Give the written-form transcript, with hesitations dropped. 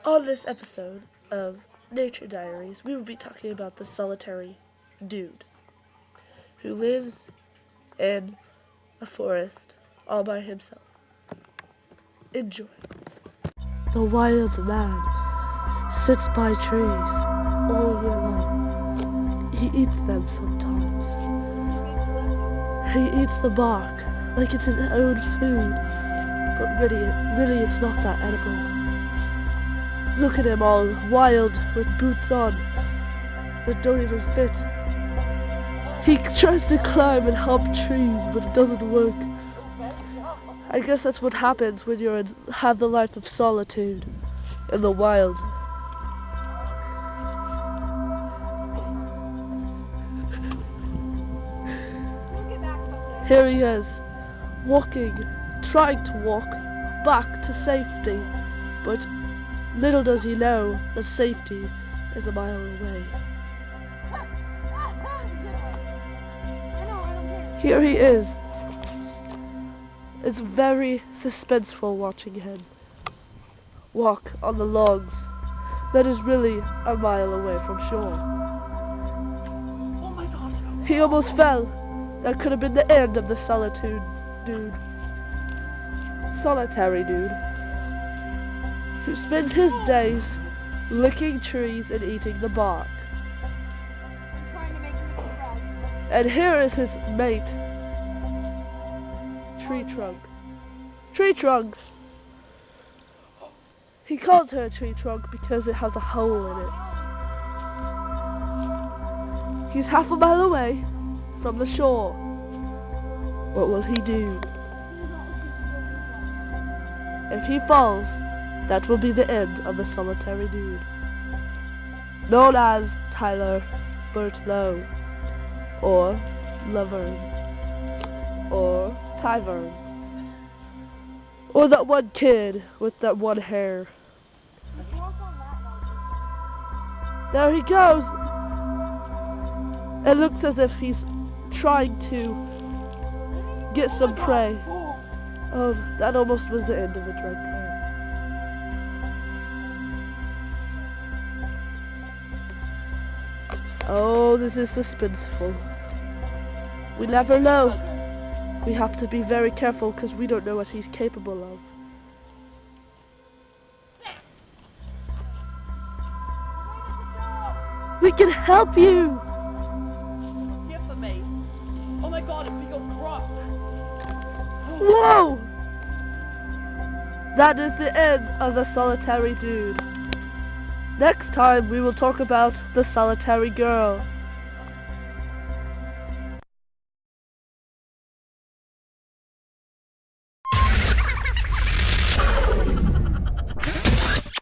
On this episode of Nature Diaries, we will be talking about the solitary dude who lives in a forest all by himself. Enjoy. The wild man sits by trees all year long. He eats them sometimes. He eats the bark like it's his own food, but really it's not that edible. Look at him all wild with boots on that don't even fit. He tries to climb and hop trees, but it doesn't work. I guess that's what happens when you have the life of solitude in the wild. Here he is, trying to walk back to safety, but little does he know that safety is a mile away. Here he is. It's very suspenseful watching him walk on the logs that is really a mile away from shore. Oh my God! He almost fell. That could have been the end of the solitary dude, who spends his days licking trees and eating the bark. And here is his mate, Tree Trunk. He calls her a tree trunk because it has a hole in it. He's half a mile away from the shore. What will he do? If he falls, that will be the end of the solitary dude, known as Tyler Burtlow, or Laverne, or Tyvern, or that one kid with that one hair. There he goes. It looks as if he's trying to get some prey. Oh, that almost was the end of it right there. Oh, this is suspenseful. We never know. We have to be very careful because we don't know what he's capable of. We can help you! Here for me. Oh my God, it's become cross. Whoa! That is the end of the solitary dude. Next time we will talk about the solitary girl.